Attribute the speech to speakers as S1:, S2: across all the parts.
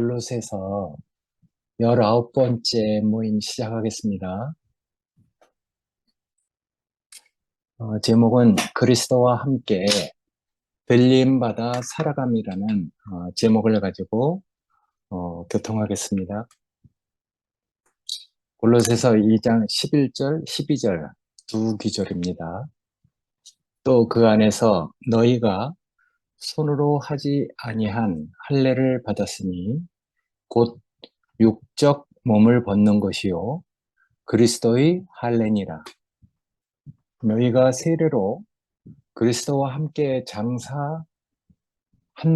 S1: 골로새서 19번째 모임 시작하겠습니다. 제목은 그리스도와 함께 벨림받아 살아감이라는 제목을 가지고 교통하겠습니다. 골로새서 2장 11절, 12절 두 구절입니다. 또 그 안에서 너희가 손으로 하지 아니한 할례를 받았으니 곧 육적 몸을 벗는 것이요 그리스도의 할례니라. 너희가 세례로 그리스도와 함께 장사한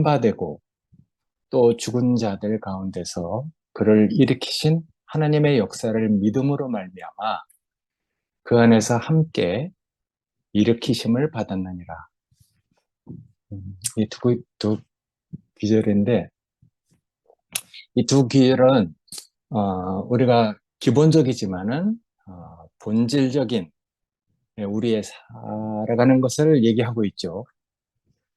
S1: 바 되고 또 죽은 자들 가운데서 그를 일으키신 하나님의 역사를 믿음으로 말미암아 그 안에서 함께 일으키심을 받았느니라. 이 두 구절인데 이 두 구절은 우리가 기본적이지만은 본질적인 우리의 살아가는 것을 얘기하고 있죠.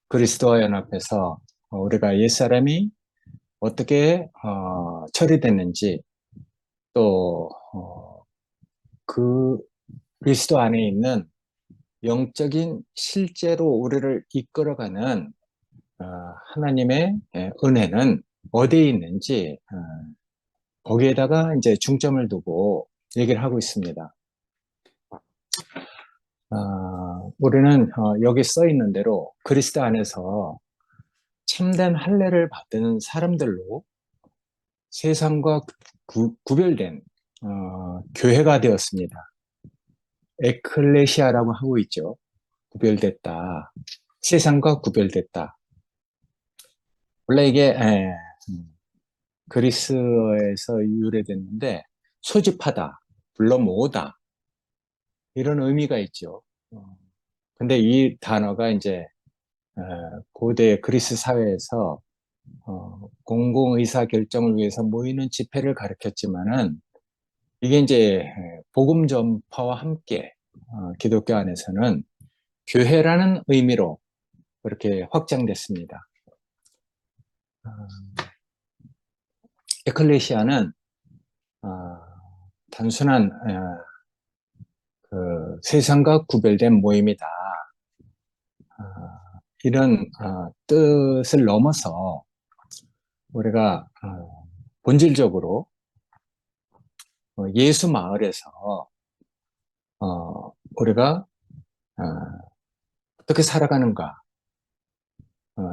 S1: 그리스도와 연합해서 우리가 옛사람이 어떻게 처리됐는지 또 그 그리스도 안에 있는 영적인 실제로 우리를 이끌어가는 하나님의 은혜는 어디에 있는지 거기에다가 이제 중점을 두고 얘기를 하고 있습니다. 우리는 여기 써 있는 대로 그리스도 안에서 참된 할례를 받는 사람들로 세상과 구별된 교회가 되었습니다. 에클레시아라고 하고 있죠. 구별됐다. 세상과 구별됐다. 원래 이게 그리스어에서 유래됐는데 소집하다, 불러 모으다 이런 의미가 있죠. 근데 이 단어가 이제 고대 그리스 사회에서 공공의사 결정을 위해서 모이는 집회를 가리켰지만은 이게 이제 복음 전파와 함께 기독교 안에서는 교회라는 의미로 그렇게 확장됐습니다. 에클레시아는 단순한 그 세상과 구별된 모임이다. 이런 뜻을 넘어서 우리가 본질적으로 예수 마을에서 우리가 어떻게 살아가는가,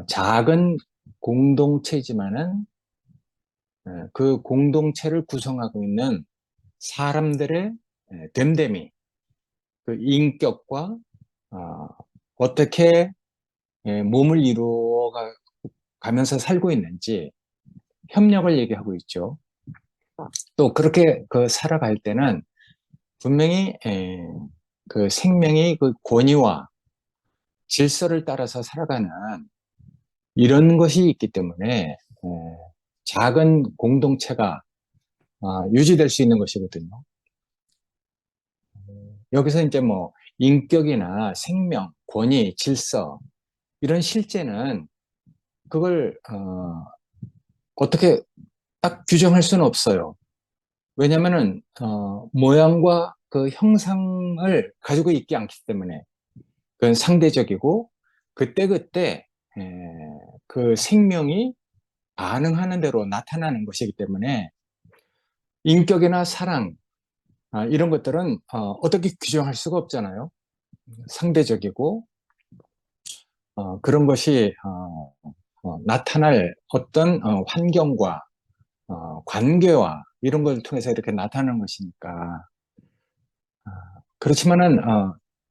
S1: 작은 공동체지만은 그 공동체를 구성하고 있는 사람들의 됨됨이, 그 인격과 어떻게 몸을 이루어 가면서 살고 있는지 협력을 얘기하고 있죠. 또 그렇게 살아갈 때는 분명히 그 생명의 그 권위와 질서를 따라서 살아가는 이런 것이 있기 때문에 작은 공동체가 유지될 수 있는 것이거든요. 여기서 이제 뭐 인격이나 생명, 권위, 질서 이런 실제는 그걸 어떻게 딱 규정할 수는 없어요. 왜냐면은 모양과 그 형상을 가지고 있지 않기 때문에 그건 상대적이고 그때그때 그 생명이 반응하는 대로 나타나는 것이기 때문에 인격이나 사랑 이런 것들은 어떻게 규정할 수가 없잖아요. 상대적이고 그런 것이 나타날 어떤 환경과 관계와 이런 걸 통해서 이렇게 나타나는 것이니까 그렇지만은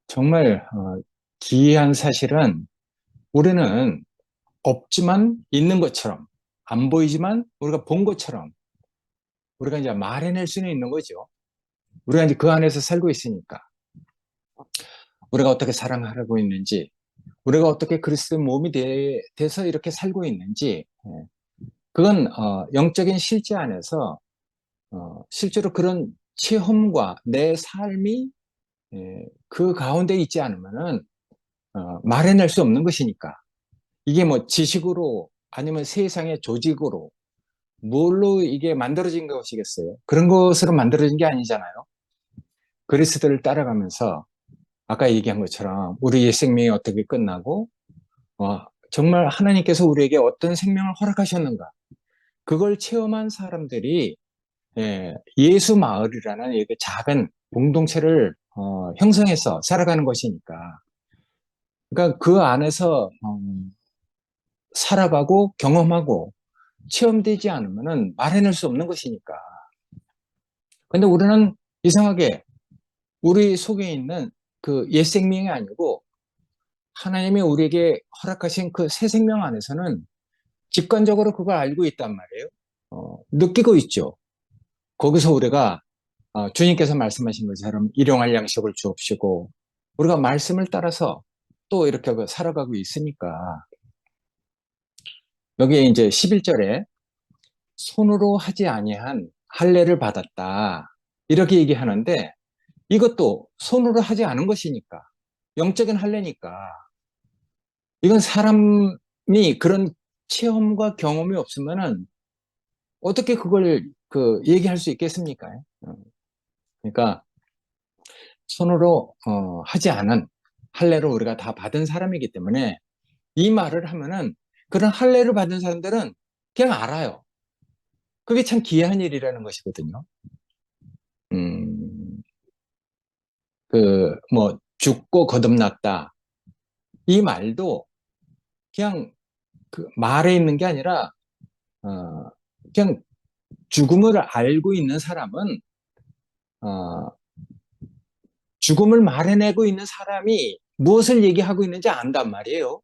S1: 정말 기이한 사실은 우리는 없지만 있는 것처럼 안 보이지만 우리가 본 것처럼 우리가 이제 말해낼 수는 있는 거죠. 우리가 이제 그 안에서 살고 있으니까 우리가 어떻게 사랑하고 있는지 우리가 어떻게 그리스도의 몸이 돼서 이렇게 살고 있는지 그건 영적인 실제 안에서 실제로 그런 체험과 내 삶이 그 가운데 있지 않으면은 말해낼 수 없는 것이니까 이게 뭐 지식으로 아니면 세상의 조직으로 뭘로 이게 만들어진 것이겠어요? 그런 것으로 만들어진 게 아니잖아요. 그리스도를 따라가면서 아까 얘기한 것처럼 우리의 생명이 어떻게 끝나고 정말 하나님께서 우리에게 어떤 생명을 허락하셨는가, 그걸 체험한 사람들이 예수 마을이라는 이 작은 공동체를 형성해서 살아가는 것이니까, 그러니까 그 안에서 살아가고 경험하고 체험되지 않으면 말해낼 수 없는 것이니까. 근데 우리는 이상하게 우리 속에 있는 그 옛 생명이 아니고 하나님이 우리에게 허락하신 그 새 생명 안에서는 직관적으로 그걸 알고 있단 말이에요. 느끼고 있죠. 거기서 우리가 주님께서 말씀하신 것처럼 일용할 양식을 주옵시고 우리가 말씀을 따라서 또 이렇게 살아가고 있으니까, 여기에 이제 11절에 손으로 하지 아니한 할례를 받았다 이렇게 얘기하는데, 이것도 손으로 하지 않은 것이니까, 영적인 할례니까, 이건 사람이 그런 체험과 경험이 없으면은 어떻게 그걸 얘기할 수 있겠습니까? 그러니까 손으로 하지 않은 할례를 우리가 다 받은 사람이기 때문에 이 말을 하면은 그런 할례를 받은 사람들은 그냥 알아요. 그게 참 귀한 일이라는 것이거든요. 음, 뭐 죽고 거듭났다 이 말도 그냥 그 말에 있는 게 아니라 어, 그냥 죽음을 알고 있는 사람은 어, 죽음을 말해내고 있는 사람이 무엇을 얘기하고 있는지 안단 말이에요.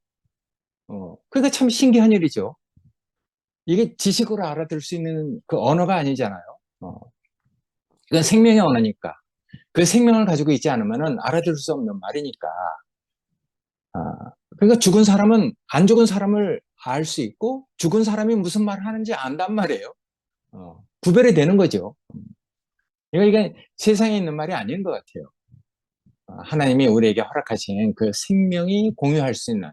S1: 그러니까 참 신기한 일이죠. 이게 지식으로 알아들을 수 있는 그 언어가 아니잖아요. 어, 이건 생명의 언어니까. 그 생명을 가지고 있지 않으면 알아들을 수 없는 말이니까. 아, 그러니까 죽은 사람은 안 죽은 사람을 알 수 있고 죽은 사람이 무슨 말을 하는지 안단 말이에요. 구별이 되는 거죠. 이게 세상에 있는 말이 아닌 것 같아요. 하나님이 우리에게 허락하신 그 생명이 공유할 수 있는,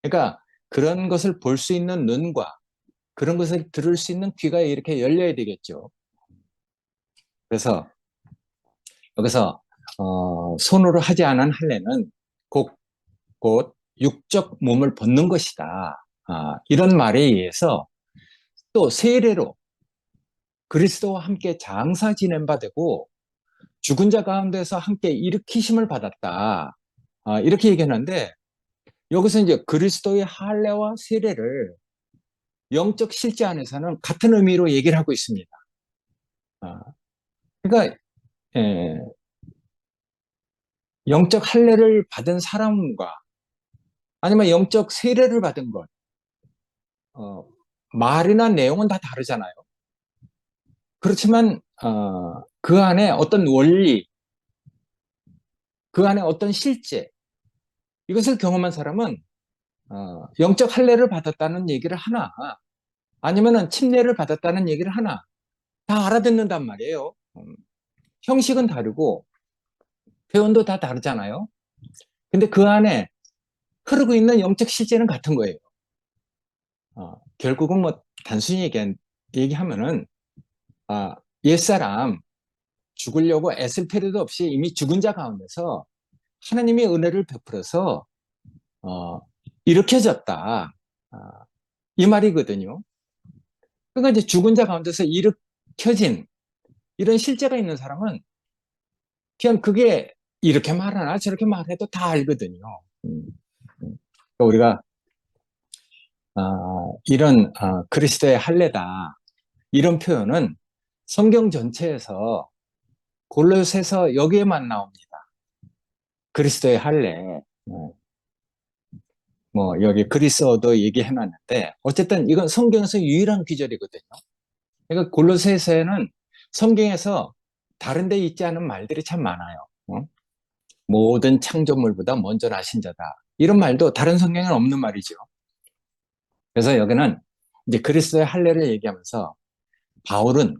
S1: 그러니까 그런 것을 볼 수 있는 눈과 그런 것을 들을 수 있는 귀가 이렇게 열려야 되겠죠. 그래서 여기서 손으로 하지 않은 할례는 곧 육적 몸을 벗는 것이다. 이런 말에 의해서 또 세례로 그리스도와 함께 장사 지낸 바 되고 죽은 자 가운데서 함께 일으키심을 받았다. 이렇게 얘기하는데, 여기서 이제 그리스도의 할례와 세례를 영적 실제 안에서는 같은 의미로 얘기를 하고 있습니다. 아, 그러니까 예, 영적 할례를 받은 사람과 아니면 영적 세례를 받은 것, 어, 말이나 내용은 다 다르잖아요. 그렇지만 그 안에 어떤 원리, 그 안에 어떤 실제, 이것을 경험한 사람은 영적 할례를 받았다는 얘기를 하나, 아니면은 침례를 받았다는 얘기를 하나, 다 알아듣는단 말이에요. 형식은 다르고 표현도 다 다르잖아요. 근데 그 안에 흐르고 있는 영적 실제는 같은 거예요. 결국은 뭐 단순히 얘기하면은 옛사람 죽으려고 애쓸 필요도 없이 이미 죽은 자 가운데서 하나님의 은혜를 베풀어서 어, 일으켜졌다. 아, 이 말이거든요. 그러니까 이제 죽은 자 가운데서 일으켜진 이런 실제가 있는 사람은 그냥 그게 이렇게 말하나 저렇게 말해도 다 알거든요. 음, 그러니까 우리가 이런 그리스도의 할례다 이런 표현은 성경 전체에서 골로새서 여기에만 나옵니다. 그리스도의 할례. 뭐 여기 그리스어도 얘기해놨는데 어쨌든 이건 성경에서 유일한 귀절이거든요. 그러니까 골로새서에는 성경에서 다른 데 있지 않은 말들이 참 많아요. 모든 창조물보다 먼저 나신 자다. 이런 말도 다른 성경에는 없는 말이죠. 그래서 여기는 이제 그리스도의 할례를 얘기하면서 바울은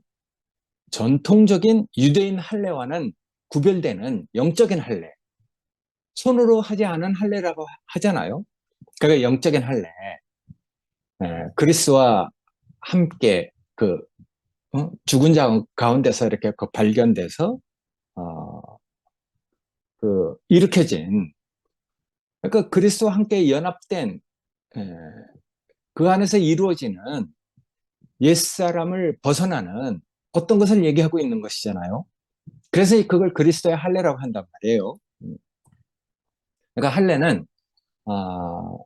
S1: 전통적인 유대인 할례와는 구별되는 영적인 할례, 손으로 하지 않은 할례라고 하잖아요. 그러니까 영적인 할례, 그리스도와 함께 죽은 자 가운데서 이렇게 발견돼서, 어, 일으켜진, 그러니까 그리스도와 함께 연합된, 에, 그 안에서 이루어지는 옛사람을 벗어나는 어떤 것을 얘기하고 있는 것이잖아요. 그래서 그걸 그리스도의 할례라고 한단 말이에요. 그러니까 할례는,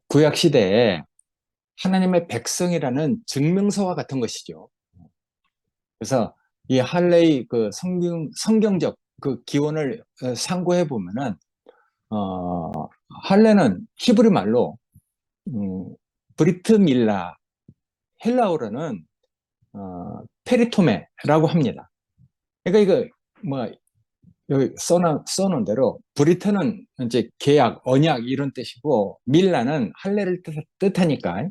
S1: 구약 시대에 하나님의 백성이라는 증명서와 같은 것이죠. 그래서 이 할례의 그 성경적 그 기원을 상고해 보면은, 어, 할례는 히브리 말로, 브리트 밀라, 헬라어로는, 페리토메라고 합니다. 그러니까 이거, 뭐, 여기 써놓은 대로, 브리트는 이제 계약, 언약 이런 뜻이고, 밀라는 할례를 뜻하니까,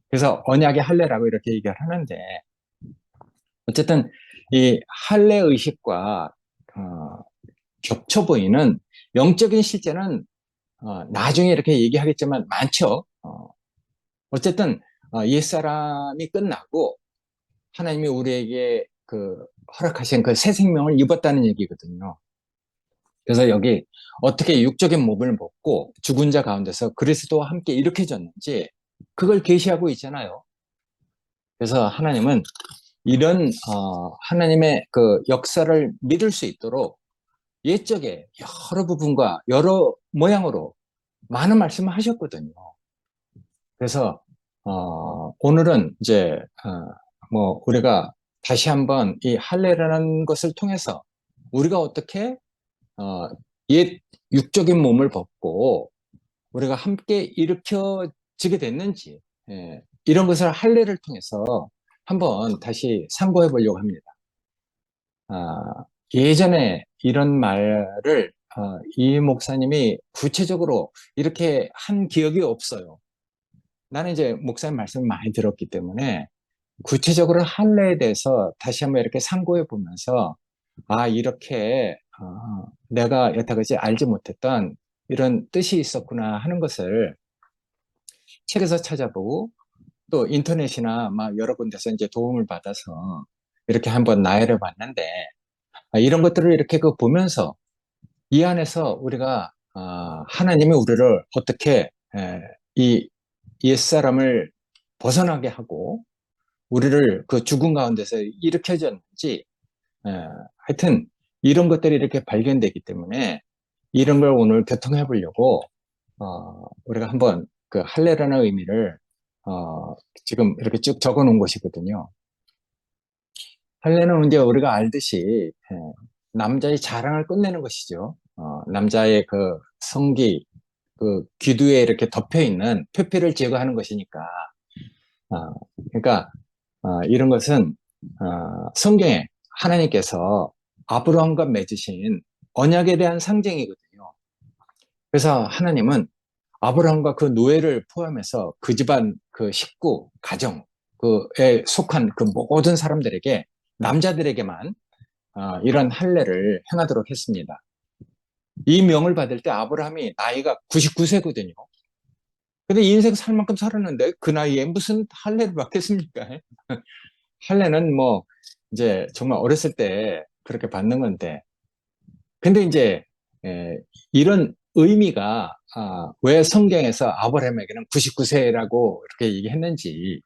S1: 그래서 언약의 할례라고 이렇게 얘기를 하는데, 어쨌든 이 할례 의식과 어, 겹쳐 보이는 영적인 실제는 나중에 이렇게 얘기하겠지만 많죠. 어쨌든 옛사람이 끝나고 하나님이 우리에게 허락하신 그 새 생명을 입었다는 얘기거든요. 그래서 여기 어떻게 육적인 몸을 먹고 죽은 자 가운데서 그리스도와 함께 일으켜졌는지 그걸 계시하고 있잖아요. 그래서 하나님은 이런 하나님의 그 역사를 믿을 수 있도록 옛적에 여러 부분과 여러 모양으로 많은 말씀을 하셨거든요. 그래서 오늘은 이제 뭐 우리가 다시 한번 이 할례라는 것을 통해서 우리가 어떻게 옛 육적인 몸을 벗고 우리가 함께 일으켜지게 됐는지, 이런 것을 할례를 통해서 한번 다시 상고해 보려고 합니다. 예전에 이런 말을 이 목사님이 구체적으로 이렇게 한 기억이 없어요. 나는 이제 목사님 말씀을 많이 들었기 때문에 구체적으로 할례에 대해서 다시 한번 이렇게 상고해 보면서 이렇게 내가 여태까지 알지 못했던 이런 뜻이 있었구나 하는 것을 책에서 찾아보고 또 인터넷이나 막 여러 군데서 이제 도움을 받아서 이렇게 한번 나열해 봤는데, 이런 것들을 이렇게 보면서 이 안에서 우리가 하나님이 우리를 어떻게 이 옛사람을 벗어나게 하고 우리를 그 죽음 가운데서 일으켜졌는지, 하여튼 이런 것들이 이렇게 발견되기 때문에 이런 걸 오늘 교통해 보려고 우리가 한번 그 할례라는 의미를 지금 이렇게 쭉 적어 놓은 것이거든요. 할례는 이제 우리가 알듯이 남자의 자랑을 끝내는 것이죠. 남자의 그 성기, 그 귀두에 이렇게 덮여 있는 표피를 제거하는 것이니까. 그러니까 이런 것은 성경에 하나님께서 아브라함과 맺으신 언약에 대한 상징이거든요. 그래서 하나님은 아브라함과 그 노예를 포함해서 그 집안 그 식구, 가정, 그에 속한 그 모든 사람들에게, 남자들에게만 이런 할례를 행하도록 했습니다. 이 명을 받을 때 아브라함이 나이가 99세거든요. 근데 인생 살 만큼 살았는데 그 나이에 무슨 할례를 받겠습니까? 할례는 뭐 이제 정말 어렸을 때 그렇게 받는 건데, 근데 이제 이런 의미가 왜 성경에서 아브라함에게는 99세라고 이렇게 얘기했는지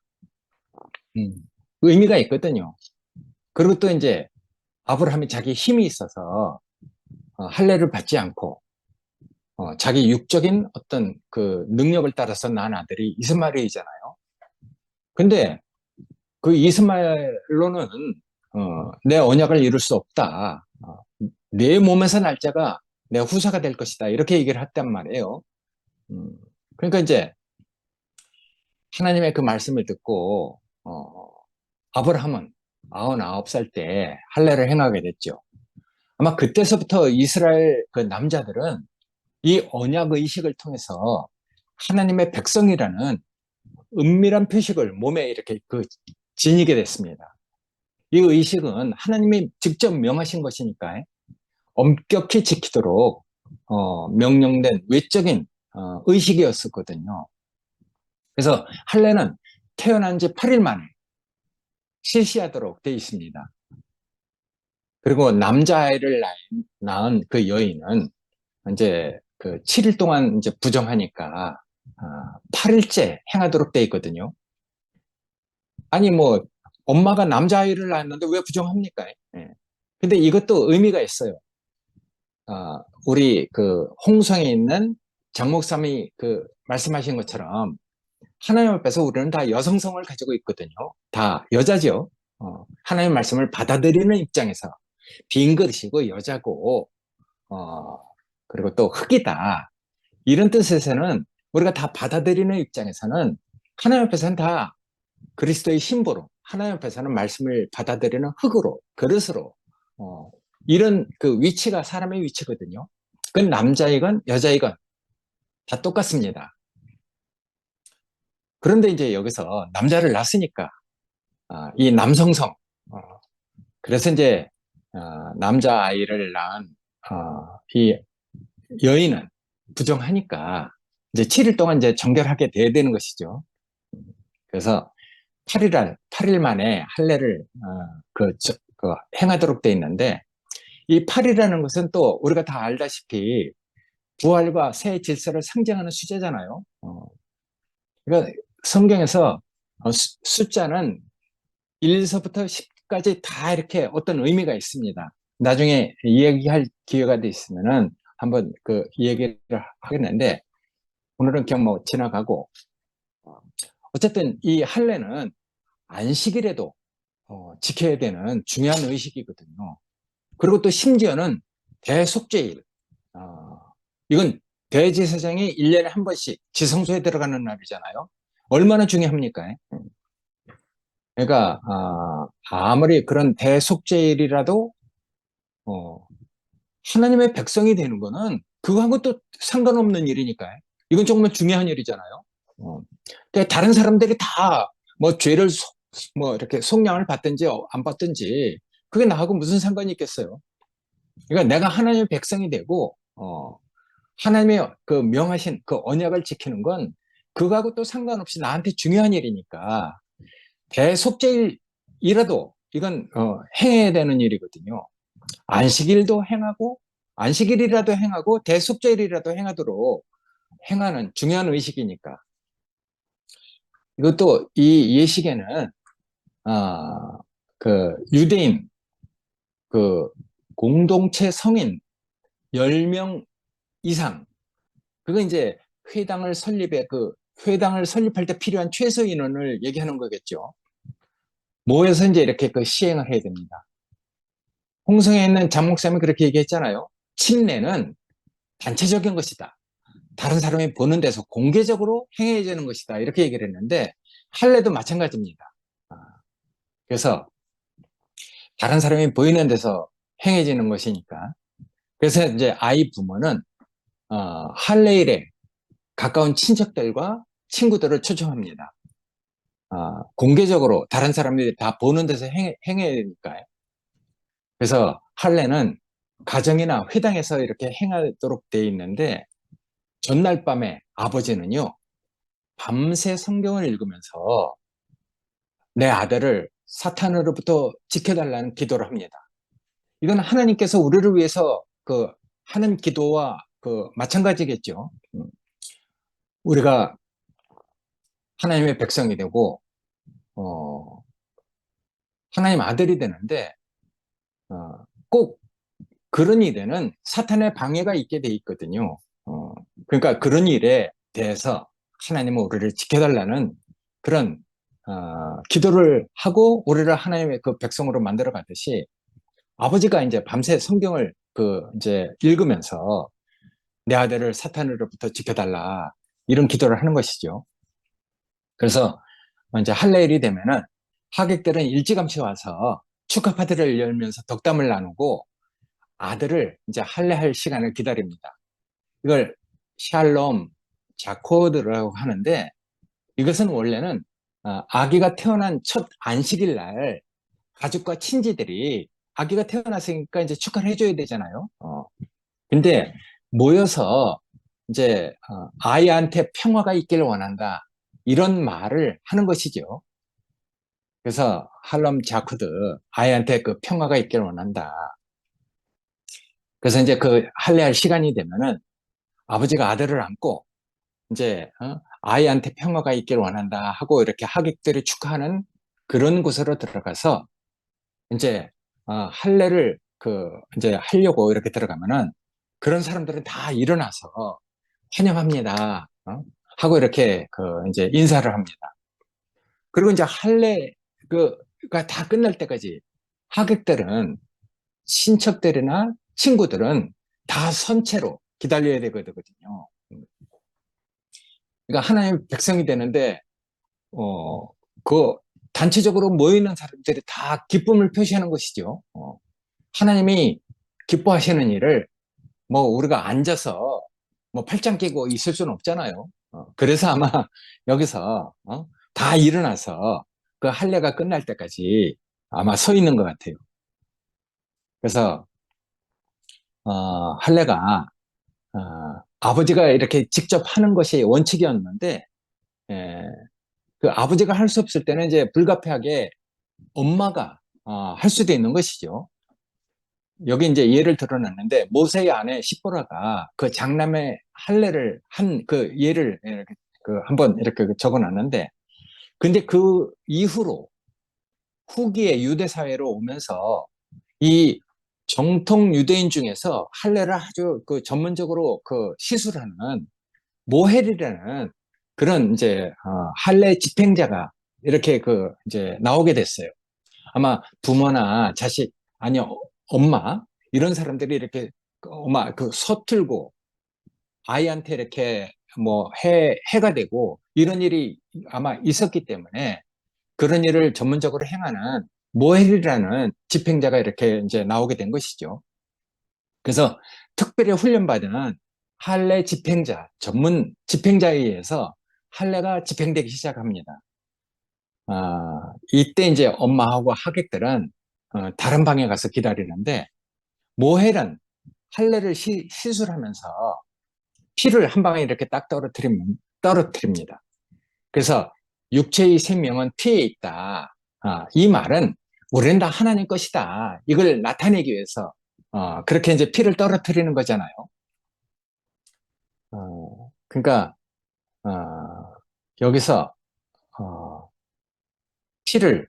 S1: 의미가 있거든요. 그리고 또 이제 아브라함이 자기 힘이 있어서 할례를 받지 않고 자기 육적인 어떤 그 능력을 따라서 낳은 아들이 이스마엘이잖아요. 근데 그 이스마엘로는 내 언약을 이룰 수 없다. 내 몸에서 날 자가 내 후사가 될 것이다. 이렇게 얘기를 했단 말이에요. 그러니까 이제 하나님의 그 말씀을 듣고 아브라함은 99살 때 할례를 행하게 됐죠. 아마 그때서부터 이스라엘 그 남자들은 이 언약 의식을 통해서 하나님의 백성이라는 은밀한 표식을 몸에 이렇게 지니게 됐습니다. 이 의식은 하나님이 직접 명하신 것이니까 엄격히 지키도록 명령된 외적인 의식이었었거든요. 그래서 할례는 태어난 지 8일 만에 실시하도록 되어 있습니다. 그리고 남자아이를 낳은 그 여인은 이제 그 7일 동안 이제 부정하니까 8일째 행하도록 되어 있거든요. 아니 뭐 엄마가 남자아이를 낳았는데 왜 부정합니까? 예. 근데 이것도 의미가 있어요. 우리 그 홍성에 있는 장 목사님이 그 말씀하신 것처럼 하나님 앞에서 우리는 다 여성성을 가지고 있거든요. 다 여자죠. 하나님의 말씀을 받아들이는 입장에서 빈 그릇이고 여자고 어, 그리고 또 흙이다. 이런 뜻에서는 우리가 다 받아들이는 입장에서는 하나님 앞에서는 다 그리스도의 신부로 하나님 앞에서는 말씀을 받아들이는 흙으로 그릇으로 이런 그 위치가 사람의 위치거든요. 그건 남자이건 여자이건 다 똑같습니다. 그런데 이제 여기서 남자를 낳았으니까 이 남성성 그래서 이제 남자 아이를 낳은 이 여인은 부정하니까 이제 7일 동안 이제 정결하게 돼야 되는 것이죠. 그래서 8일 만에 할례를 행하도록 돼 있는데 이 8이라는 것은 또 우리가 다 알다시피 부활과 새 질서를 상징하는 숫자잖아요. 그러니까 성경에서 숫자는 1서부터 10까지 다 이렇게 어떤 의미가 있습니다. 나중에 이야기할 기회가 돼 있으면은 한번 그 이야기를 하겠는데 오늘은 그냥 뭐 지나가고 어쨌든 이 할례는 안식일에도 지켜야 되는 중요한 의식이거든요. 그리고 또 심지어는 대속죄일 이건 대제사장이 1년에 한 번씩 지성소에 들어가는 날이잖아요. 얼마나 중요합니까? 그러니까 아무리 그런 대속죄일이라도 하나님의 백성이 되는 거는 그거하고 또 상관없는 일이니까요. 이건 정말 중요한 일이잖아요. 그러니까 다른 사람들이 다 뭐 죄를 뭐 이렇게 속량을 받든지 안 받든지 그게 나하고 무슨 상관이 있겠어요. 그러니까 내가 하나님의 백성이 되고 하나님의 그 명하신 그 언약을 지키는 건 그거하고 또 상관없이 나한테 중요한 일이니까 대속죄일이라도 이건 행해야 되는 일이거든요. 안식일도 행하고 안식일이라도 행하고 대속죄일이라도 행하도록 행하는 중요한 의식이니까 이것도 이 예식에는 그 유대인 그 공동체 성인 10명 이상 그거 이제 회당을 설립할 때 필요한 최소 인원을 얘기하는 거겠죠. 모여서 이제 이렇게 그 시행을 해야 됩니다. 홍성에 있는 장 목사님이 그렇게 얘기했잖아요. 침례는 단체적인 것이다. 다른 사람이 보는 데서 공개적으로 행해야 되는 것이다. 이렇게 얘기를 했는데 할례도 마찬가지입니다. 그래서 다른 사람이 보이는 데서 행해지는 것이니까. 그래서 이제 아이 부모는 할례일에 가까운 친척들과 친구들을 초청합니다. 공개적으로 다른 사람들이 다 보는 데서 행해야 되니까요. 그래서 할례는 가정이나 회당에서 이렇게 행하도록 되어 있는데 전날 밤에 아버지는요 밤새 성경을 읽으면서 내 아들을 사탄으로부터 지켜달라는 기도를 합니다. 이건 하나님께서 우리를 위해서 그 하는 기도와 그 마찬가지겠죠. 우리가 하나님의 백성이 되고 어, 하나님 아들이 되는데 꼭 그런 일에는 사탄의 방해가 있게 돼 있거든요. 그러니까 그런 일에 대해서 하나님은 우리를 지켜달라는 그런 기도를 하고 우리를 하나님의 그 백성으로 만들어 가듯이 아버지가 이제 밤새 성경을 그 이제 읽으면서 내 아들을 사탄으로부터 지켜달라 이런 기도를 하는 것이죠. 그래서 이제 할례일이 되면은 하객들은 일찌감치 와서 축하 파티를 열면서 덕담을 나누고 아들을 이제 할례할 시간을 기다립니다. 이걸 샬롬 자코드라고 하는데 이것은 원래는 아기가 태어난 첫 안식일 날 가족과 친지들이 아기가 태어났으니까 이제 축하를 해줘야 되잖아요. 근데 모여서 이제 아이한테 평화가 있기를 원한다 이런 말을 하는 것이죠. 그래서 할럼 자쿠드 아이한테 그 평화가 있기를 원한다. 그래서 이제 그 할례할 시간이 되면은 아버지가 아들을 안고 이제 아이한테 평화가 있기를 원한다 하고 이렇게 하객들이 축하하는 그런 곳으로 들어가서 이제 할례를 그 이제 하려고 이렇게 들어가면은 그런 사람들은 다 일어나서 환영합니다. 하고 이렇게 그 이제 인사를 합니다. 그리고 이제 할례 그가 다 끝날 때까지 하객들은 친척들이나 친구들은 다 선체로 기다려야 되거든요. 그러니까 하나님의 백성이 되는데 어, 그 단체적으로 모이는 사람들이 다 기쁨을 표시하는 것이죠. 하나님이 기뻐하시는 일을 뭐 우리가 앉아서 뭐 팔짱 끼고 있을 수는 없잖아요. 그래서 아마 여기서 다 일어나서 그 할례가 끝날 때까지 아마 서 있는 것 같아요. 그래서 할례가 아버지가 이렇게 직접 하는 것이 원칙이었는데 에, 그 아버지가 할 수 없을 때는 이제 불가피하게 엄마가 할 수도 있는 것이죠. 여기 이제 예를 들어놨는데 모세의 아내 시보라가 그 장남의 할례를 한 그 예를 이렇게 그 한번 이렇게 적어놨는데 근데 그 이후로 후기의 유대 사회로 오면서 이 정통 유대인 중에서 할례를 아주 그 전문적으로 그 시술하는 모헬이라는 그런 이제 할례 집행자가 이렇게 그 이제 나오게 됐어요. 아마 부모나 자식 아니 엄마 이런 사람들이 이렇게 엄마 그 서툴고 아이한테 이렇게 뭐 해가 되고 이런 일이 아마 있었기 때문에 그런 일을 전문적으로 행하는 모헬이라는 집행자가 이렇게 이제 나오게 된 것이죠. 그래서 특별히 훈련받은 할례 집행자, 전문 집행자에 의해서 할례가 집행되기 시작합니다. 이때 이제 엄마하고 하객들은 다른 방에 가서 기다리는데 모헬은 할례를 시술하면서 피를 한 방에 이렇게 딱 떨어뜨립니다. 그래서 육체의 생명은 피에 있다. 이 말은 우리는 다 하나님 것이다. 이걸 나타내기 위해서 그렇게 이제 피를 떨어뜨리는 거잖아요. 그러니까 어, 여기서 어, 피를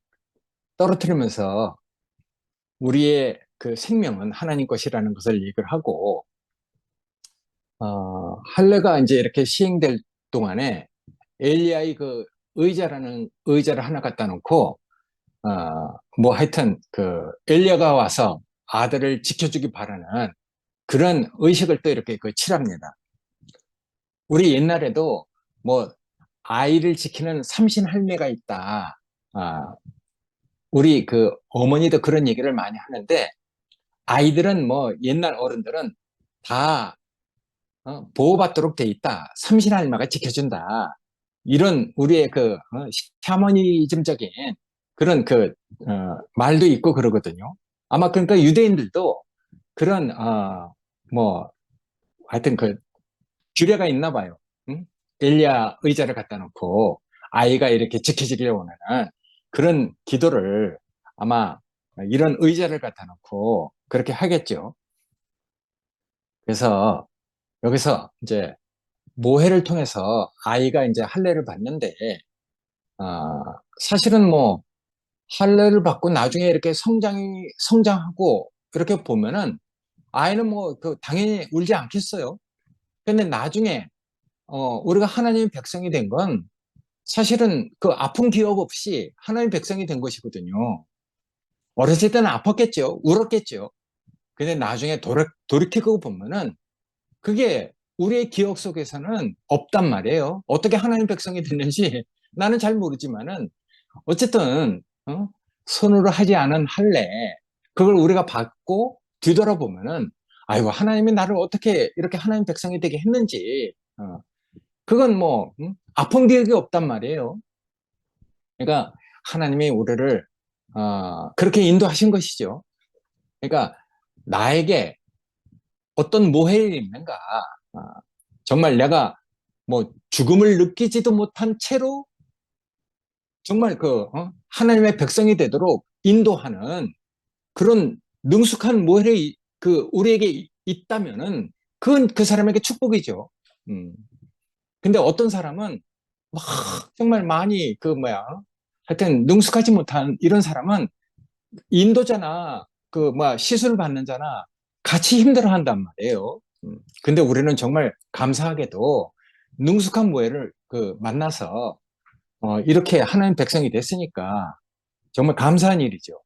S1: 떨어뜨리면서 우리의 그 생명은 하나님 것이라는 것을 얘기를 하고 할례가 이제 이렇게 시행될 동안에 엘리야의 그 의자라는 의자를 하나 갖다 놓고 뭐 하여튼 그 엘리야가 와서 아들을 지켜주기 바라는 그런 의식을 또 이렇게 그 칠합니다. 우리 옛날에도 뭐 아이를 지키는 삼신 할매가 있다. 우리 그 어머니도 그런 얘기를 많이 하는데 아이들은 뭐 옛날 어른들은 다 보호받도록 돼 있다. 삼신 할매가 지켜준다. 이런 우리의 그 샤머니즘적인 그런 그 말도 있고 그러거든요. 아마 그러니까 유대인들도 그런 뭐 하여튼 그 규례가 있나 봐요. 응? 엘리야 의자를 갖다 놓고 아이가 이렇게 지켜지길 원하는 그런 기도를 아마 이런 의자를 갖다 놓고 그렇게 하겠죠. 그래서 여기서 이제 모해를 통해서 아이가 이제 할례를 받는데 사실은 뭐 할례를 받고 나중에 이렇게 성장하고 이렇게 보면은 아이는 뭐 그 당연히 울지 않겠어요. 근데 나중에 우리가 하나님의 백성이 된 건 사실은 그 아픈 기억 없이 하나님의 백성이 된 것이거든요. 어렸을 때는 아팠겠죠. 울었겠죠. 근데 나중에 돌이키고 보면은 그게 우리의 기억 속에서는 없단 말이에요. 어떻게 하나님 백성이 됐는지 나는 잘 모르지만은 어쨌든 손으로 하지 않은 할례 그걸 우리가 받고 뒤돌아보면은 아이고 하나님이 나를 어떻게 이렇게 하나님 백성이 되게 했는지 그건 뭐 아픈 기억이 없단 말이에요. 그러니까 하나님이 우리를 그렇게 인도하신 것이죠. 그러니까 나에게 어떤 모해일이 있는가 어, 정말 내가 뭐 죽음을 느끼지도 못한 채로 정말 하나님의 백성이 되도록 인도하는 그런 능숙한 모델이 우리에게 있다면은 그건 그 사람에게 축복이죠. 음. 근데 어떤 사람은 막 정말 많이 하여튼 능숙하지 못한 이런 사람은 인도자나 시술 받는 자나 같이 힘들어 한단 말이에요. 근데 우리는 정말 감사하게도 능숙한 모해를 만나서 이렇게 하나님 백성이 됐으니까 정말 감사한 일이죠.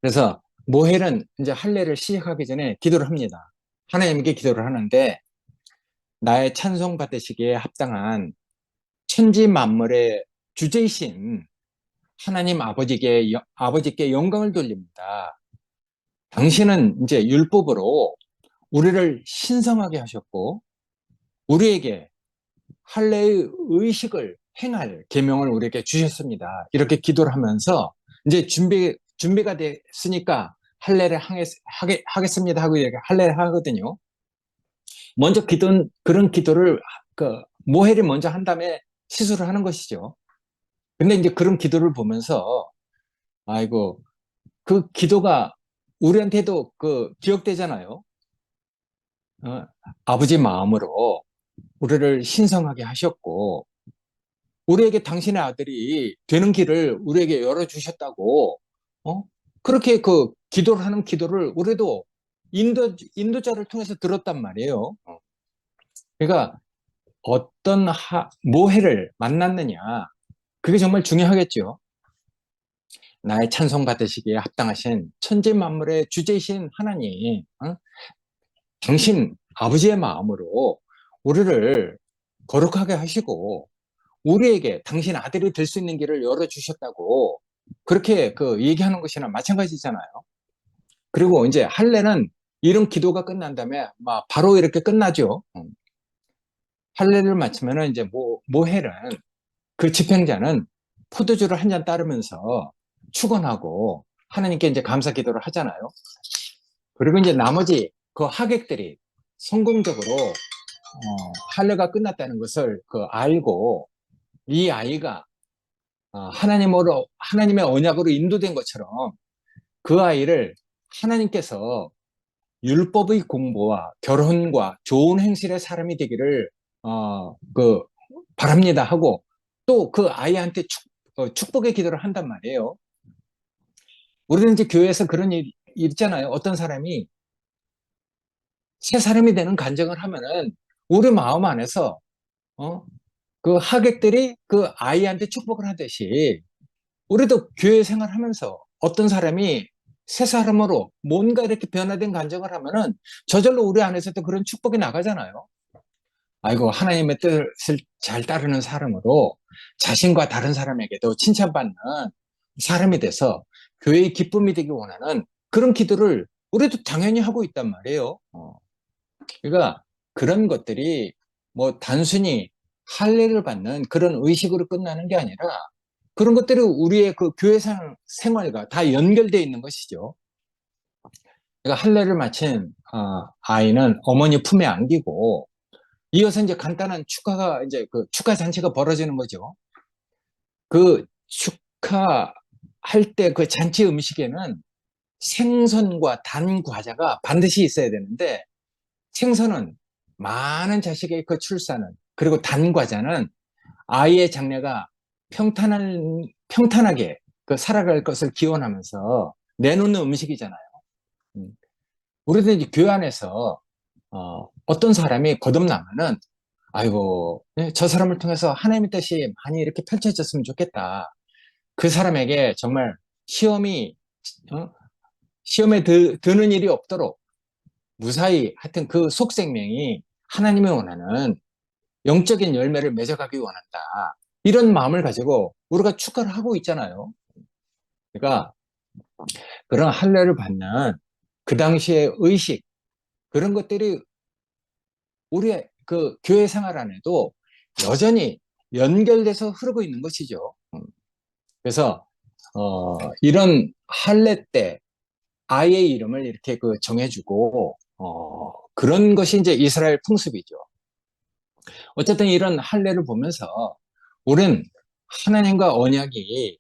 S1: 그래서 모헬은 이제 할례를 시작하기 전에 기도를 합니다. 하나님께 기도를 하는데 나의 찬송 받으시기에 합당한 천지 만물의 주제이신 하나님 아버지께 영광을 돌립니다. 당신은 이제 율법으로 우리를 신성하게 하셨고 우리에게 할례의 의식을 행할 계명을 우리에게 주셨습니다. 이렇게 기도를 하면서 이제 준비가 됐으니까 할례를 하겠습니다 하고 이렇게 할례를 하거든요. 먼저 그런 기도를 모헬이 먼저 한 다음에 시술을 하는 것이죠. 근데 이제 그런 기도를 보면서 아이고 그 기도가 우리한테도 기억되잖아요. 어, 아버지 마음으로 우리를 신성하게 하셨고 우리에게 당신의 아들이 되는 길을 우리에게 열어주셨다고 그렇게 기도를 하는 기도를 우리도 인도자를 통해서 들었단 말이에요. 그러니까 어떤 모해를 만났느냐 그게 정말 중요하겠죠. 나의 찬송 받으시기에 합당하신 천지 만물의 주제이신 하나님, 당신 아버지의 마음으로 우리를 거룩하게 하시고 우리에게 당신 아들이 될 수 있는 길을 열어주셨다고 그렇게 얘기하는 것이나 마찬가지잖아요. 그리고 이제 할례는 이런 기도가 끝난 다음에 바로 이렇게 끝나죠. 할례를 마치면은 이제 모헬은 그 집행자는 포도주를 한 잔 따르면서 축원하고 하나님께 이제 감사 기도를 하잖아요. 그리고 이제 나머지 그 하객들이 성공적으로 할례가 끝났다는 것을 알고 이 아이가 하나님의 언약으로 인도된 것처럼 그 아이를 하나님께서 율법의 공부와 결혼과 좋은 행실의 사람이 되기를 바랍니다 하고 또 그 아이한테 축복의 기도를 한단 말이에요. 우리는 이제 교회에서 그런 일 있잖아요. 어떤 사람이 새 사람이 되는 간증을 하면은 우리 마음 안에서 그 하객들이 그 아이한테 축복을 하듯이 우리도 교회 생활하면서 어떤 사람이 새 사람으로 뭔가 이렇게 변화된 간증을 하면은 저절로 우리 안에서도 그런 축복이 나가잖아요. 아이고 하나님의 뜻을 잘 따르는 사람으로 자신과 다른 사람에게도 칭찬받는 사람이 돼서 교회의 기쁨이 되기 원하는 그런 기도를 우리도 당연히 하고 있단 말이에요. 그러니까 그런 것들이 뭐 단순히 할례를 받는 그런 의식으로 끝나는 게 아니라 그런 것들이 우리의 그 교회 생활과 다 연결되어 있는 것이죠. 그러니까 할례를 마친 아이는 어머니 품에 안기고 이어서 이제 간단한 이제 축하 잔치가 벌어지는 거죠. 그 축하할 때 그 잔치 음식에는 생선과 단 과자가 반드시 있어야 되는데 생선은 많은 자식의 그 출산은 그리고 단 과자는 아이의 장래가 평탄하게 살아갈 것을 기원하면서 내놓는 음식이잖아요. 음. 우리도 이제 교회 안에서 어떤 사람이 거듭나면은 아이고 저 사람을 통해서 하나님의 뜻이 많이 이렇게 펼쳐졌으면 좋겠다. 그 사람에게 정말 어? 시험에 드는 일이 없도록 무사히 하여튼 그 속생명이 하나님이 원하는 영적인 열매를 맺어가기 원한다. 이런 마음을 가지고 우리가 축하를 하고 있잖아요. 그러니까 그런 할례를 받는 그 당시의 의식 그런 것들이 우리의 그 교회 생활 안에도 여전히 연결돼서 흐르고 있는 것이죠. 그래서 이런 할례 때 아이의 이름을 이렇게 정해주고 그런 것이 이제 이스라엘 풍습이죠. 어쨌든 이런 할례를 보면서 우리는 하나님과 언약이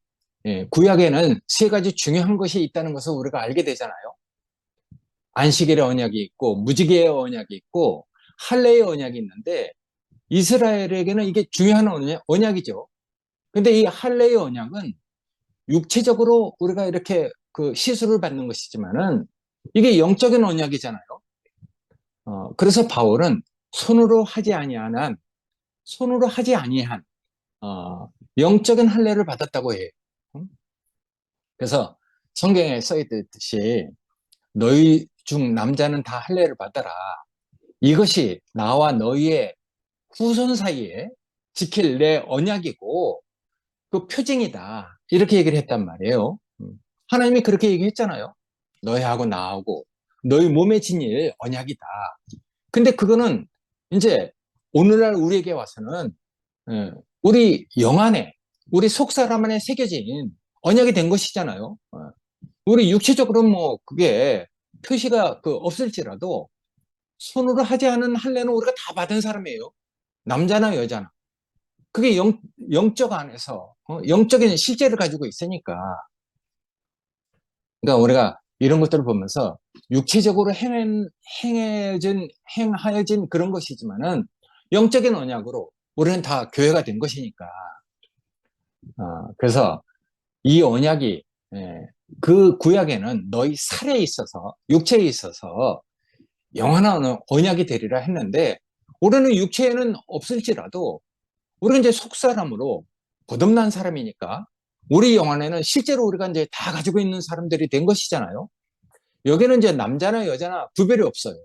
S1: 구약에는 세 가지 중요한 것이 있다는 것을 우리가 알게 되잖아요. 안식일의 언약이 있고 무지개의 언약이 있고 할례의 언약이 있는데 이스라엘에게는 이게 중요한 언약이죠. 근데 이 할례의 언약은 육체적으로 우리가 이렇게 그 시술을 받는 것이지만은 이게 영적인 언약이잖아요. 그래서 바울은 손으로 하지 아니한 손으로 하지 아니한 어, 영적인 할례를 받았다고 해요. 음? 그래서 성경에 써 있듯이 너희 중 남자는 다 할례를 받아라. 이것이 나와 너희의 후손 사이에 지킬 내 언약이고 그 표징이다. 이렇게 얘기를 했단 말이에요. 하나님이 그렇게 얘기했잖아요. 너희하고 나하고 너희 몸에 지닐 언약이다. 근데 그거는 이제 오늘날 우리에게 와서는 우리 영 안에 우리 속 사람 안에 새겨진 언약이 된 것이잖아요. 우리 육체적으로 뭐 그게 표시가 없을지라도 손으로 하지 않은 할례는 우리가 다 받은 사람이에요. 남자나 여자나. 그게 영적 안에서 영적인 실제를 가지고 있으니까. 그러니까 우리가 이런 것들을 보면서 육체적으로 행하여진 그런 것이지만은 영적인 언약으로 우리는 다 교회가 된 것이니까. 그래서 이 언약이 그 구약에는 너희 살에 있어서 육체에 있어서 영원한 언약이 되리라 했는데 우리는 육체에는 없을지라도 우리가 이제 속사람으로 거듭난 사람이니까 우리 영안에는 실제로 우리가 이제 다 가지고 있는 사람들이 된 것이잖아요. 여기는 이제 남자나 여자나 구별이 없어요.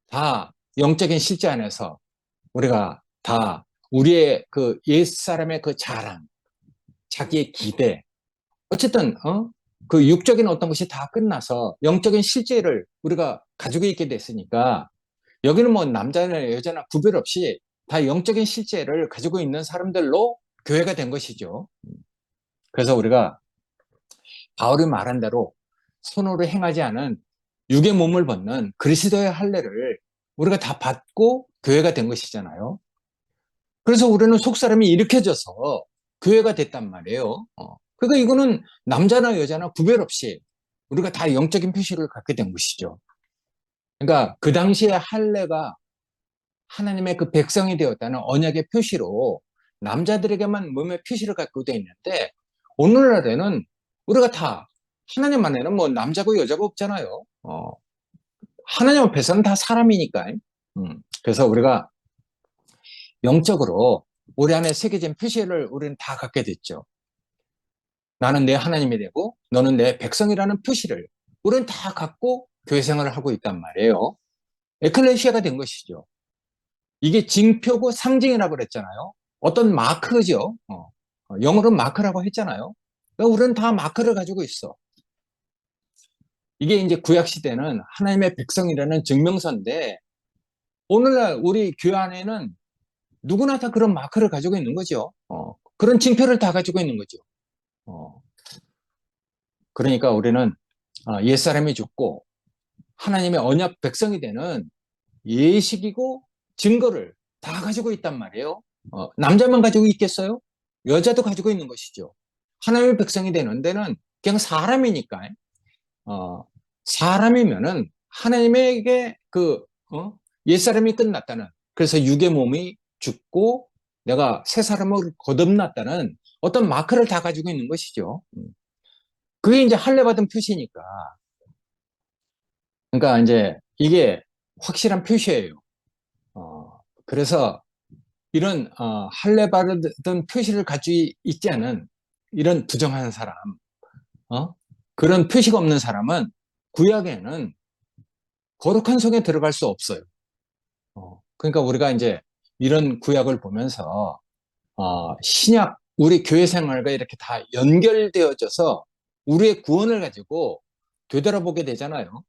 S1: 다 영적인 실제 안에서 우리가 다 우리의 그 옛사람의 그 자랑, 자기의 기대, 어쨌든 그 육적인 어떤 것이 다 끝나서 영적인 실제를 우리가 가지고 있게 됐으니까 여기는 뭐 남자나 여자나 구별 없이 다 영적인 실제를 가지고 있는 사람들로 교회가 된 것이죠. 그래서 우리가 바울이 말한 대로 손으로 행하지 않은 육의 몸을 벗는 그리스도의 할례를 우리가 다 받고 교회가 된 것이잖아요. 그래서 우리는 속사람이 일으켜져서 교회가 됐단 말이에요. 그러니까 이거는 남자나 여자나 구별 없이 우리가 다 영적인 표시를 갖게 된 것이죠. 그러니까 그 당시에 할례가 하나님의 그 백성이 되었다는 언약의 표시로 남자들에게만 몸의 표시를 갖고 되어 있는데 오늘날에는 우리가 다 하나님 안에는 뭐 남자고 여자고 없잖아요. 하나님 앞에서는 다 사람이니까. 그래서 우리가 영적으로 우리 안에 새겨진 표시를 우리는 다 갖게 됐죠. 나는 내 하나님이 되고 너는 내 백성이라는 표시를 우리는 다 갖고 교회 생활을 하고 있단 말이에요. 에클레시아가 된 것이죠. 이게 징표고 상징이라고 그랬잖아요. 어떤 마크죠. 영어로 마크라고 했잖아요. 그러니까 우리는 다 마크를 가지고 있어. 이게 이제 구약시대는 하나님의 백성이라는 증명서인데 오늘날 우리 교회 안에는 누구나 다 그런 마크를 가지고 있는 거죠. 그런 징표를 다 가지고 있는 거죠. 그러니까 우리는 옛사람이 죽고 하나님의 언약 백성이 되는 예식이고 증거를 다 가지고 있단 말이에요. 남자만 가지고 있겠어요? 여자도 가지고 있는 것이죠. 하나님의 백성이 되는 데는 그냥 사람이니까, 사람이면은 하나님에게 옛사람이 끝났다는, 그래서 육의 몸이 죽고 내가 새 사람을 거듭났다는 어떤 마크를 다 가지고 있는 것이죠. 그게 이제 할례 받은 표시니까. 그러니까 이제 이게 확실한 표시예요. 그래서 이런 할례 받은 표시를 가지고 있지 않은 이런 부정한 사람, 그런 표시가 없는 사람은 구약에는 거룩한 성에 들어갈 수 없어요. 그러니까 우리가 이제 이런 구약을 보면서 신약 우리 교회 생활과 이렇게 다 연결되어져서 우리의 구원을 가지고 되돌아보게 되잖아요.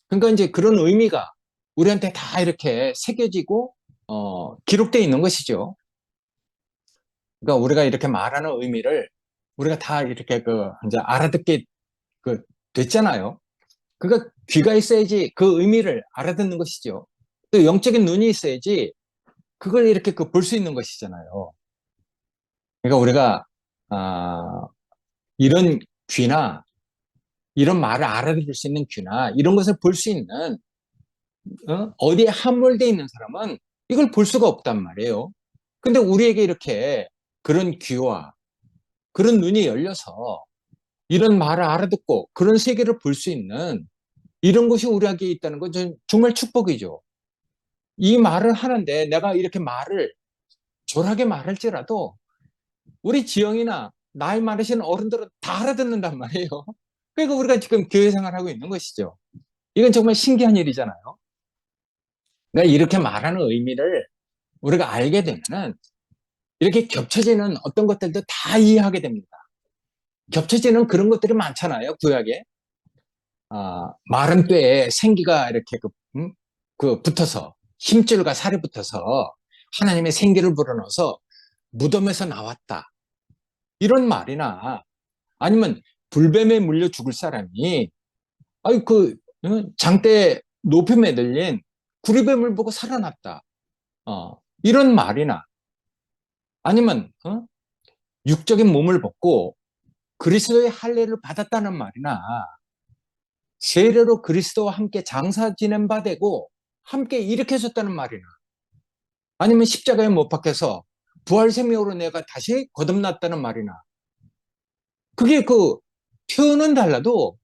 S1: 그러니까 이제 그런 의미가 우리한테 다 이렇게 새겨지고 기록되어 있는 것이죠. 그러니까 우리가 이렇게 말하는 의미를 우리가 다 이렇게 이제 알아듣게 됐잖아요. 그러니까 귀가 있어야지 그 의미를 알아듣는 것이죠. 또 영적인 눈이 있어야지 그걸 이렇게 볼 수 있는 것이잖아요. 그러니까 우리가, 아, 이런 귀나, 이런 말을 알아들을 수 있는 귀나, 이런 것을 볼 수 있는, 어디에 함몰되어 있는 사람은 이걸 볼 수가 없단 말이에요. 근데 우리에게 이렇게 그런 귀와 그런 눈이 열려서 이런 말을 알아듣고 그런 세계를 볼 수 있는 이런 것이 우리에게 있다는 건 정말 축복이죠. 이 말을 하는데 내가 이렇게 말을 졸하게 말할지라도 우리 지영이나 나이 많으신 어른들은 다 알아듣는단 말이에요. 그러니까 우리가 지금 교회 생활하고 있는 것이죠. 이건 정말 신기한 일이잖아요. 그러니까 이렇게 말하는 의미를 우리가 알게 되면은 이렇게 겹쳐지는 어떤 것들도 다 이해하게 됩니다. 겹쳐지는 그런 것들이 많잖아요, 구약에. 마른 뼈에 생기가 이렇게 그 붙어서, 힘줄과 살이 붙어서 하나님의 생기를 불어넣어서 무덤에서 나왔다. 이런 말이나 아니면 불뱀에 물려 죽을 사람이 아이 장대에 높이 매달린 구리뱀을 보고 살아났다. 이런 말이나 아니면 육적인 몸을 벗고 그리스도의 할례를 받았다는 말이나 세례로 그리스도와 함께 장사 지낸 바 되고 함께 일으켜졌다는 말이나 아니면 십자가에 못 박혀서 부활 생명으로 내가 다시 거듭났다는 말이나 그게 표현은 달라도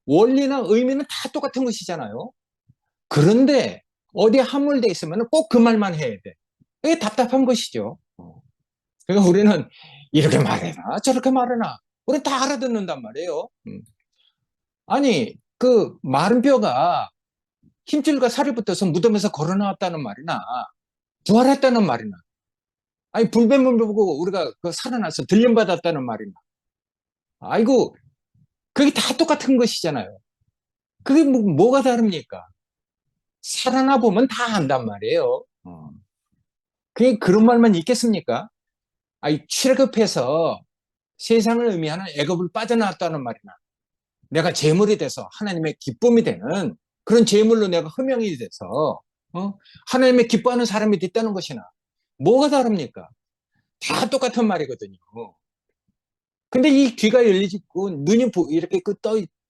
S1: 원리나 의미는 다 똑같은 것이잖아요. 그런데 어디에 함몰돼 있으면 꼭 그 말만 해야 돼. 이게 답답한 것이죠. 그러니까 우리는 이렇게 말해라 저렇게 말해라 우리 다 알아듣는단 말이에요. 아니 마른 뼈가 힘줄과 살이 붙어서 무덤에서 걸어 나왔다는 말이나 부활했다는 말이나 아니 불뱀을 보고 우리가 살아나서 들림받았다는 말이나 아이고 그게 다 똑같은 것이잖아요. 그게 뭐가 다릅니까? 살아나 보면 다 안단 말이에요. 그게 그런 말만 있겠습니까? 아니 출애굽해서 세상을 의미하는 애굽을 빠져나왔다는 말이나 내가 제물이 돼서 하나님의 기쁨이 되는 그런 제물로 내가 흠명이 돼서 하나님의 기뻐하는 사람이 됐다는 것이나 뭐가 다릅니까? 다 똑같은 말이거든요. 근데 이 귀가 열리고 눈이 이렇게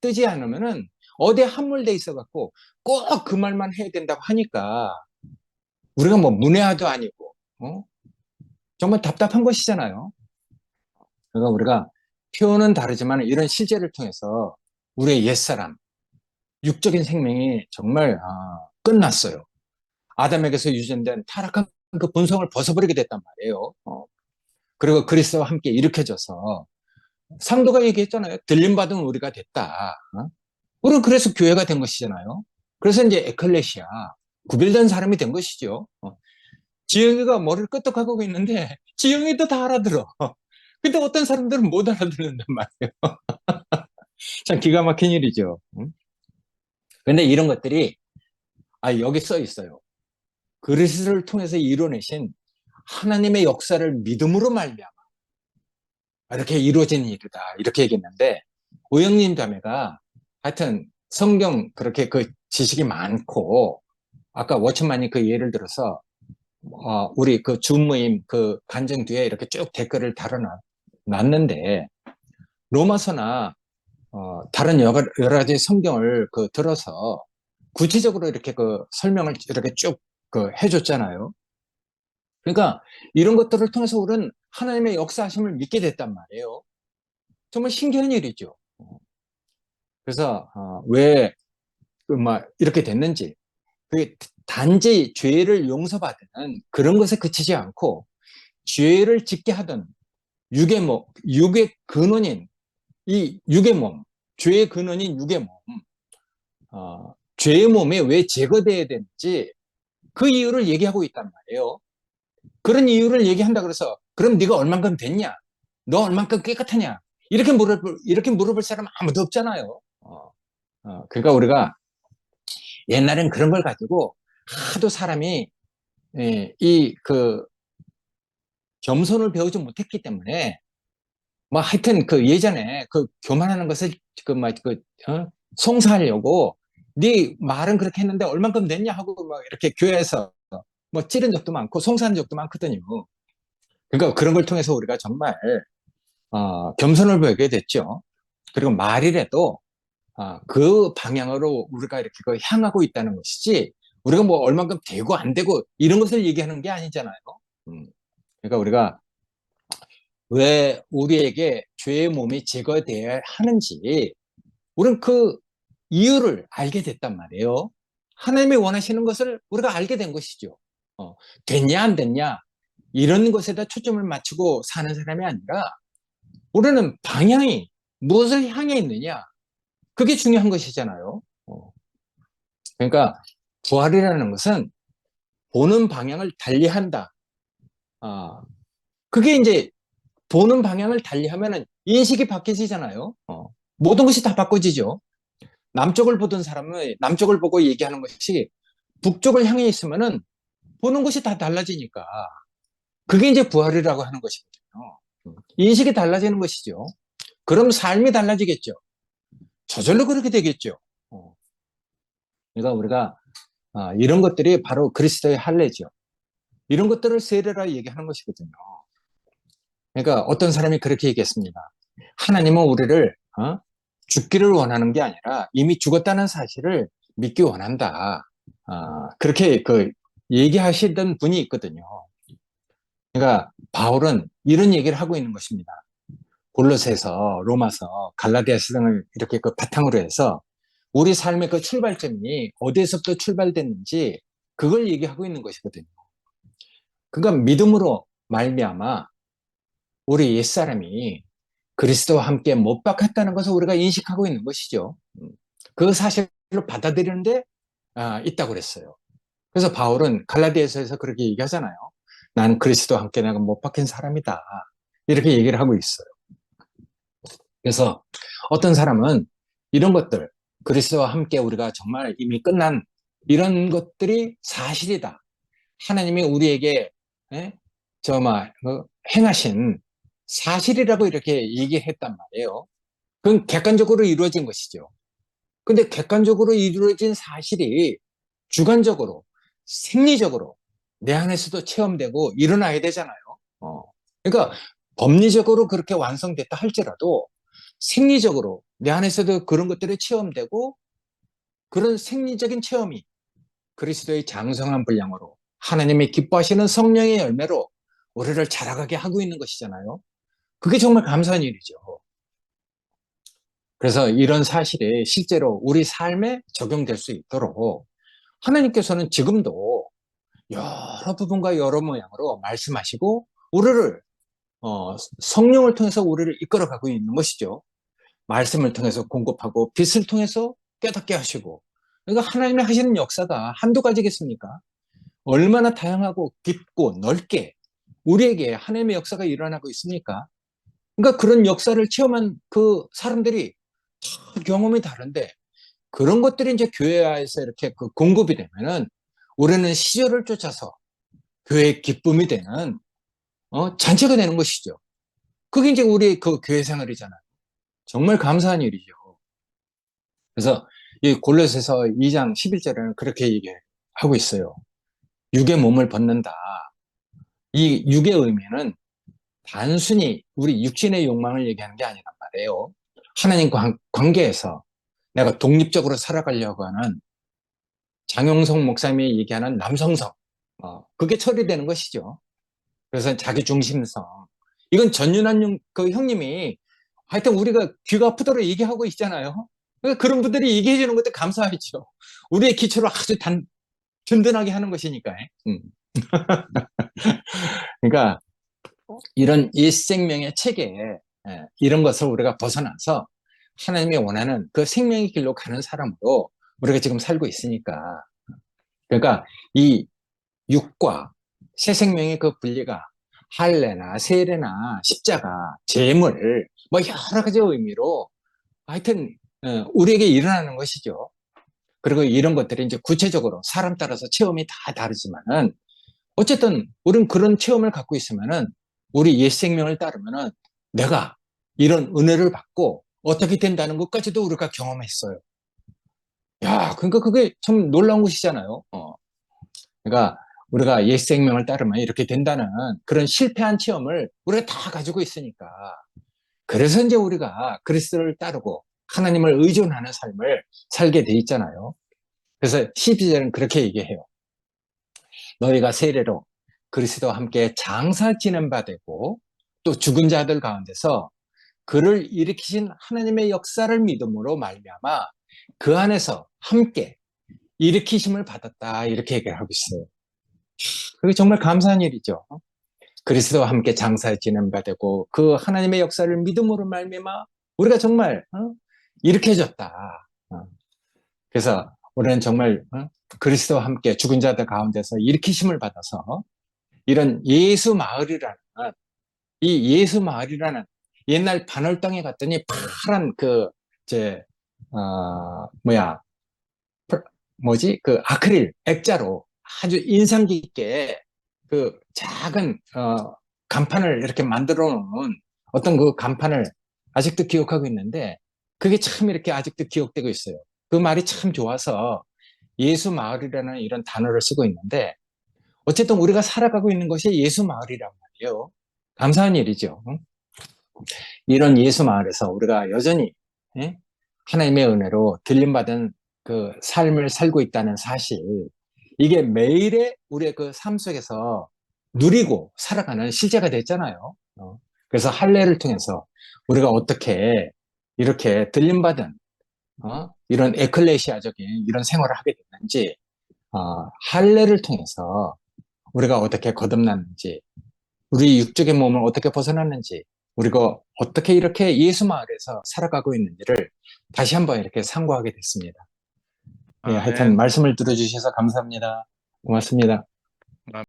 S1: 뜨지 않으면은 어디에 함몰돼 있어 갖고 꼭 그 말만 해야 된다고 하니까 우리가 뭐 문외아도 아니고 정말 답답한 것이잖아요. 그러니까 우리가 표현은 다르지만 이런 실제를 통해서 우리의 옛사람 육적인 생명이 정말 끝났어요. 아담에게서 유전된 타락한 그 본성을 벗어버리게 됐단 말이에요. 그리고 그리스도와 함께 일으켜져서 상도가 얘기했잖아요. 들림받은 우리가 됐다. 우리는 그래서 교회가 된 것이잖아요. 그래서 이제 에클레시아, 구별된 사람이 된 것이죠. 지영이가 머리를 끄덕하고 있는데 지영이도 다 알아들어. 근데 어떤 사람들은 못 알아듣는단 말이에요. 참 기가 막힌 일이죠. 근데 이런 것들이 여기 써 있어요. 그리스도를 통해서 이뤄내신 하나님의 역사를 믿음으로 말미암아 이렇게 이루어진 일이다. 이렇게 얘기했는데 오영님 자매가 하여튼 성경 그렇게 그 지식이 많고 아까 워치만이 그 예를 들어서 우리 그 줌모임 그 간증 뒤에 이렇게 쭉 댓글을 달아놨는데 로마서나 다른 여러 가지 성경을 들어서 구체적으로 이렇게 설명을 이렇게 쭉 해줬잖아요. 그러니까 이런 것들을 통해서 우리는 하나님의 역사하심을 믿게 됐단 말이에요. 정말 신기한 일이죠. 그래서 왜 이렇게 됐는지 그게 단지 죄를 용서받는 그런 것에 그치지 않고 죄를 짓게 하던 육의 근원인 이 육의 몸, 죄의 근원인 육의 몸, 죄의 몸이 왜 제거돼야 되는지 그 이유를 얘기하고 있단 말이에요. 그런 이유를 얘기한다 그래서 그럼 네가 얼만큼 됐냐? 너 얼만큼 깨끗하냐? 이렇게 물어볼 사람 아무도 없잖아요. 그러니까 우리가 옛날엔 그런 걸 가지고 하도 사람이 겸손을 배우지 못했기 때문에 뭐 하여튼 예전에 교만하는 것을 송사하려고 네 말은 그렇게 했는데 얼만큼 냈냐 하고 막 이렇게 교회에서 뭐 찌른 적도 많고 송사한 적도 많거든요. 그러니까 그런 걸 통해서 우리가 정말 겸손을 보이게 됐죠. 그리고 말이라도 그 방향으로 우리가 이렇게 그 향하고 있다는 것이지 우리가 뭐 얼만큼 되고 안 되고 이런 것을 얘기하는 게 아니잖아요. 음. 그러니까 우리가 왜 우리에게 죄의 몸이 제거되어야 하는지 우리는 그 이유를 알게 됐단 말이에요. 하나님이 원하시는 것을 우리가 알게 된 것이죠. 어, 됐냐 안 됐냐 이런 것에다 초점을 맞추고 사는 사람이 아니라 우리는 방향이 무엇을 향해 있느냐 그게 중요한 것이잖아요. 그러니까 부활이라는 것은 보는 방향을 달리한다. 아, 그게 이제 보는 방향을 달리하면은 인식이 바뀌지잖아요. 모든 것이 다 바꿔지죠. 남쪽을 보던 사람은 남쪽을 보고 얘기하는 것이 북쪽을 향해 있으면은 보는 것이 다 달라지니까 그게 이제 부활이라고 하는 것이거든요. 인식이 달라지는 것이죠. 그럼 삶이 달라지겠죠. 저절로 그렇게 되겠죠. 어, 그러니까 우리가 이런 것들이 바로 그리스도의 할례죠. 이런 것들을 세례라 얘기하는 것이거든요. 그러니까 어떤 사람이 그렇게 얘기했습니다. 하나님은 우리를 죽기를 원하는 게 아니라 이미 죽었다는 사실을 믿기 원한다. 그렇게 그 얘기하시던 분이 있거든요. 그러니까 바울은 이런 얘기를 하고 있는 것입니다. 골로새서, 로마서, 갈라디아서 등을 이렇게 그 바탕으로 해서 우리 삶의 그 출발점이 어디에서부터 출발됐는지 그걸 얘기하고 있는 것이거든요. 그러니까 믿음으로 말미암아 우리 옛사람이 그리스도와 함께 못 박혔다는 것을 우리가 인식하고 있는 것이죠. 그 사실로 받아들이는데 있다고 그랬어요. 그래서 바울은 갈라디아서에서 그렇게 얘기하잖아요. 난 그리스도와 함께 내가 못 박힌 사람이다. 이렇게 얘기를 하고 있어요. 그래서 어떤 사람은 이런 것들, 그리스도와 함께 우리가 정말 이미 끝난 이런 것들이 사실이다. 하나님이 우리에게 예? 행하신 사실이라고 이렇게 얘기했단 말이에요. 그건 객관적으로 이루어진 것이죠. 근데 객관적으로 이루어진 사실이 주관적으로, 생리적으로 내 안에서도 체험되고 일어나야 되잖아요. 어. 그러니까 법리적으로 그렇게 완성됐다 할지라도 생리적으로 내 안에서도 그런 것들이 체험되고 그런 생리적인 체험이 그리스도의 장성한 분량으로 하나님이 기뻐하시는 성령의 열매로 우리를 자라가게 하고 있는 것이잖아요. 그게 정말 감사한 일이죠. 그래서 이런 사실이 실제로 우리 삶에 적용될 수 있도록 하나님께서는 지금도 여러 부분과 여러 모양으로 말씀하시고 우리를 성령을 통해서 우리를 이끌어가고 있는 것이죠. 말씀을 통해서 공급하고 빛을 통해서 깨닫게 하시고 그러니까 하나님이 하시는 역사가 한두 가지겠습니까? 얼마나 다양하고 깊고 넓게 우리에게 하나님의 역사가 일어나고 있습니까? 그러니까 그런 역사를 체험한 그 사람들이 다 경험이 다른데 그런 것들이 이제 교회에서 이렇게 그 공급이 되면은 우리는 시절을 쫓아서 교회의 기쁨이 되는 잔치가 되는 것이죠. 그게 이제 우리 그 교회 생활이잖아요. 정말 감사한 일이죠. 그래서 이 골로새서 2장 11절에는 그렇게 얘기하고 있어요. 육의 몸을 벗는다. 이 육의 의미는 단순히 우리 육신의 욕망을 얘기하는 게 아니란 말이에요. 하나님 관계에서 내가 독립적으로 살아가려고 하는 장용성 목사님이 얘기하는 남성성. 그게 처리되는 것이죠. 그래서 자기 중심성. 이건 전윤환 그 형님이 하여튼 우리가 귀가 아프도록 얘기하고 있잖아요. 그러니까 그런 분들이 얘기해 주는 것도 감사하죠. 우리의 기초를 아주 든든하게 하는 것이니까. 그러니까 이런 일생명의 체계 이런 것을 우리가 벗어나서 하나님이 원하는 그 생명의 길로 가는 사람으로 우리가 지금 살고 있으니까 그러니까 이 육과 새 생명의 그 분리가 할례나 세례나 십자가, 제물 뭐 여러 가지 의미로 하여튼 우리에게 일어나는 것이죠. 그리고 이런 것들이 이제 구체적으로 사람 따라서 체험이 다 다르지만은 어쨌든 우리는 그런 체험을 갖고 있으면은 우리 옛 생명을 따르면은 내가 이런 은혜를 받고 어떻게 된다는 것까지도 우리가 경험했어요. 야, 그러니까 그게 참 놀라운 것이잖아요. 그러니까 우리가 옛 생명을 따르면 이렇게 된다는 그런 실패한 체험을 우리가 다 가지고 있으니까. 그래서 이제 우리가 그리스도를 따르고 하나님을 의존하는 삶을 살게 돼 있잖아요. 그래서 12절은 그렇게 얘기해요. 너희가 세례로 그리스도와 함께 장사 지낸 바 되고 또 죽은 자들 가운데서 그를 일으키신 하나님의 역사를 믿음으로 말미암아 그 안에서 함께 일으키심을 받았다. 이렇게 얘기를 하고 있어요. 그게 정말 감사한 일이죠. 그리스도와 함께 장사 지낸 바 되고 그 하나님의 역사를 믿음으로 말미암아 우리가 정말 일으켜졌다. 그래서 우리는 정말 그리스도와 함께 죽은 자들 가운데서 일으키심을 받아서 이런 예수 마을이라는 이 예수 마을이라는 옛날 반월당에 갔더니 파란 그 이제 뭐야 뭐지 그 아크릴 액자로 아주 인상 깊게 그 작은 간판을 이렇게 만들어 놓은 어떤 그 간판을 아직도 기억하고 있는데 그게 참 이렇게 아직도 기억되고 있어요. 그 말이 참 좋아서 예수 마을이라는 이런 단어를 쓰고 있는데 어쨌든 우리가 살아가고 있는 것이 예수 마을이란 말이에요. 감사한 일이죠. 이런 예수 마을에서 우리가 여전히 하나님의 은혜로 들림받은 그 삶을 살고 있다는 사실, 이게 매일의 우리의 그 삶 속에서 누리고 살아가는 실제가 됐잖아요. 그래서 할례를 통해서 우리가 어떻게 이렇게 들림받은 이런 에클레시아적인 이런 생활을 하게 됐는지, 할례를 통해서 우리가 어떻게 거듭났는지, 우리 육적의 몸을 어떻게 벗어났는지, 우리가 어떻게 이렇게 예수 마을에서 살아가고 있는지를 다시 한번 이렇게 상고하게 됐습니다. 예, 하여튼
S2: 아멘.
S1: 말씀을 들어주셔서 감사합니다. 고맙습니다.